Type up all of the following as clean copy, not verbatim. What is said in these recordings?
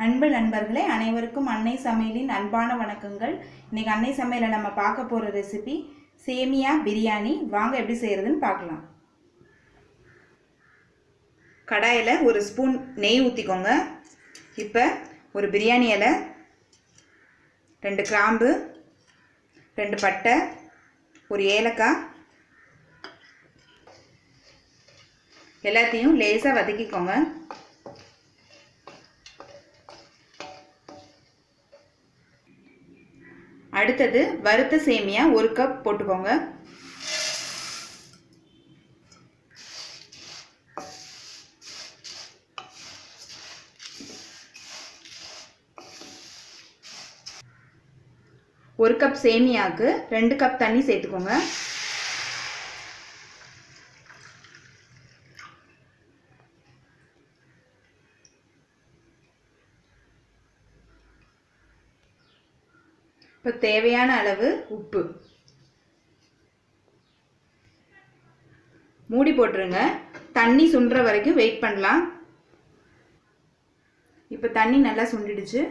அன்பு நண்பர்களே, அனைவருக்கும் அன்னை சமையலின் அன்பான வணக்கங்கள். இன்னைக்கு அன்னை சமையலை நம்ம பார்க்க போகிற ரெசிபி சேமியா பிரியாணி. வாங்க எப்படி செய்கிறதுன்னு பார்க்கலாம். கடாயில் ஒரு ஸ்பூன் நெய் ஊற்றிக்கோங்க. இப்போ ஒரு பிரியாணி இலை, 2 கிராம்பு, 2 பட்டை, ஒரு ஏலக்காய் எல்லாத்தையும் லேசாக வதக்கிக்கோங்க. அடுத்தது வறுத்த சேமியா 1 கப் போட்டுக்கோங்க. ஒரு கப் சேமியாவுக்கு 2 கப் தண்ணி சேர்த்துக்கோங்க. இப்போ தேவையான அளவு உப்பு. மூடி போட்டுருங்க. தண்ணி சுண்டுற வரைக்கும் வெயிட் பண்ணலாம். இப்போ தண்ணி நல்லா சுண்டிடுச்சு.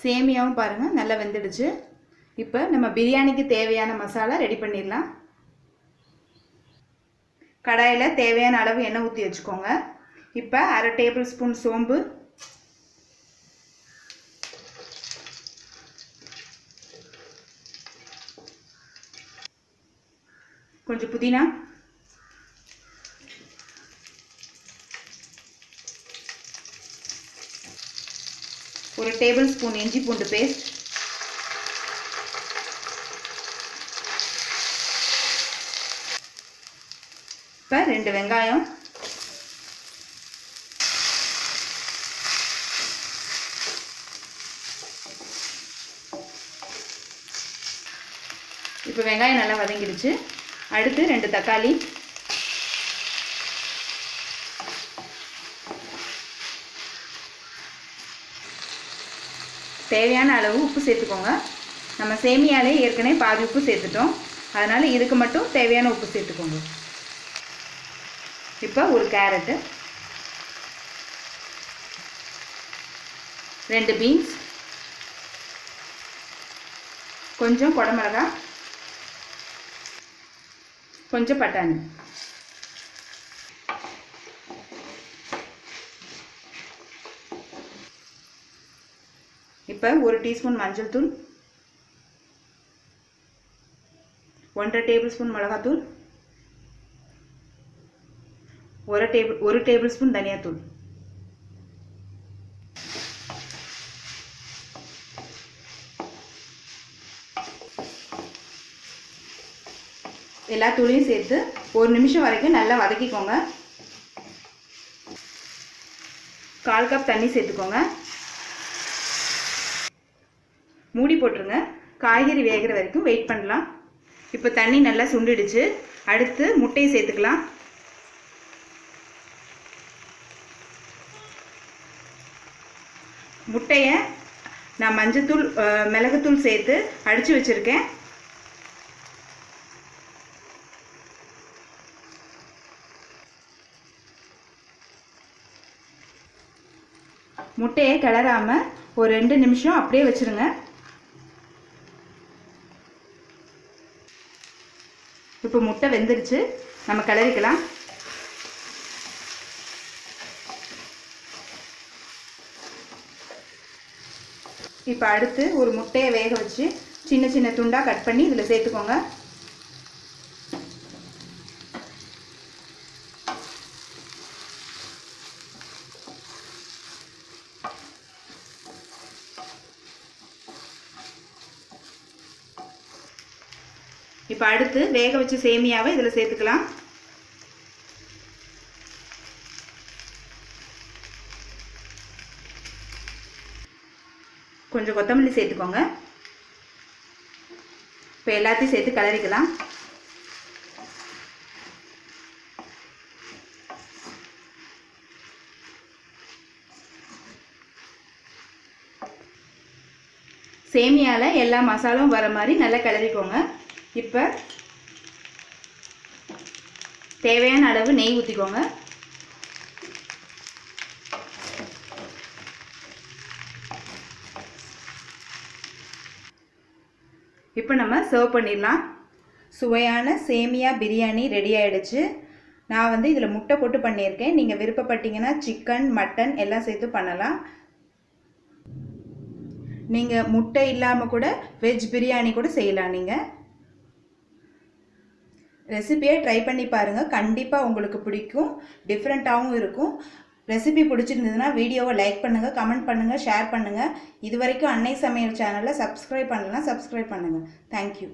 சேமியாவும் பாருங்கள் நல்லா வெந்துடுச்சு. இப்போ நம்ம பிரியாணிக்கு தேவையான மசாலா ரெடி பண்ணிடலாம். கடாயில் தேவையான அளவு எண்ணெய் ஊற்றி வச்சுக்கோங்க. இப்போ 1/2 டேபிள் ஸ்பூன் சோம்பு, கொஞ்சம் புதினா, ஒரு டேபிள் ஸ்பூன் இஞ்சி பூண்டு பேஸ்ட், இப்போ 2 வெங்காயம், இப்போ வெங்காயம் நல்லா வதங்கிடுச்சு. அடுத்து 2 தக்காளி, தேவையான அளவு உப்பு சேர்த்துக்கோங்க. நம்ம சேமியாலே ஏற்கனவே பாதி உப்பு சேர்த்துட்டோம், அதனால் இதுக்கு மட்டும் தேவையான உப்பு சேர்த்துக்கோங்க. இப்போ ஒரு கேரட்டு, 2 பீன்ஸ், கொஞ்சம் குடமிளகாய், கொஞ்சம் பட்டாணி. இப்போ 1 டீஸ்பூன் மஞ்சள் தூள், 1/2 டேபிள் ஸ்பூன் மிளகாத்தூள், 1 டேபிள் ஸ்பூன் தனியாத்தூள், எல்லா தூளையும் சேர்த்து 1 நிமிஷம் வரைக்கும் நல்லா வதக்கிக்கோங்க. 1/4 கப் தண்ணி சேர்த்துக்கோங்க. மூடி போட்டுருங்க. காய்கறி வேகிற வரைக்கும் வெயிட் பண்ணலாம். இப்போ தண்ணி நல்லா சுண்டிடுச்சு. அடுத்து முட்டையை சேர்த்துக்கலாம். முட்டையை நான் மஞ்சத்தூள் மிளகுத்தூள் சேர்த்து அடித்து வச்சுருக்கேன். முட்டையை கிளறாமல் ஒரு 2 நிமிஷம் அப்படியே வச்சுருங்க. இப்போ முட்டை வெந்துருச்சு, நம்ம கிளறிக்கலாம். இப்போ அடுத்து ஒரு முட்டையை வேக வச்சு சின்ன சின்ன துண்டாக கட் பண்ணி இதில் சேர்த்துக்கோங்க. இப்போ அடுத்து வேக வச்ச சேமியாவை இதில் சேர்த்துக்கலாம். கொஞ்சம் கொத்தமல்லி சேர்த்துக்கோங்க. இப்போ எல்லாத்தையும் சேர்த்து கிளறிக்கலாம். சேமியாவில் எல்லா மசாலாவும் வர மாதிரி நல்லா கிளறிக்கோங்க. இப்போ தேவையான அளவு நெய் ஊற்றிக்கோங்க. இப்போ நம்ம சர்வ் பண்ணிடலாம். சுவையான சேமியா பிரியாணி ரெடி ஆகிடுச்சு. நான் இதில் முட்டை போட்டு பண்ணியிருக்கேன். நீங்கள் விருப்பப்பட்டீங்கன்னா சிக்கன் மட்டன் எல்லாம் சேர்த்து பண்ணலாம். நீங்கள் முட்டை இல்லாமல் கூட வெஜ் பிரியாணி கூட செய்யலாம். நீங்கள் ரெசிபியை ட்ரை பண்ணி பாருங்கள். கண்டிப்பாக உங்களுக்கு பிடிக்கும். டிஃப்ரெண்ட்டாகவும் இருக்கும். ரெசிபி பிடிச்சிருந்ததுன்னா வீடியோவை லைக் பண்ணுங்கள், கமெண்ட் பண்ணுங்கள், ஷேர் பண்ணுங்கள். இது வரைக்கும் அன்னை சமையல் சேனலை சப்ஸ்கிரைப் பண்ணலன்னா சப்ஸ்கிரைப் பண்ணுங்கள். தேங்க்யூ.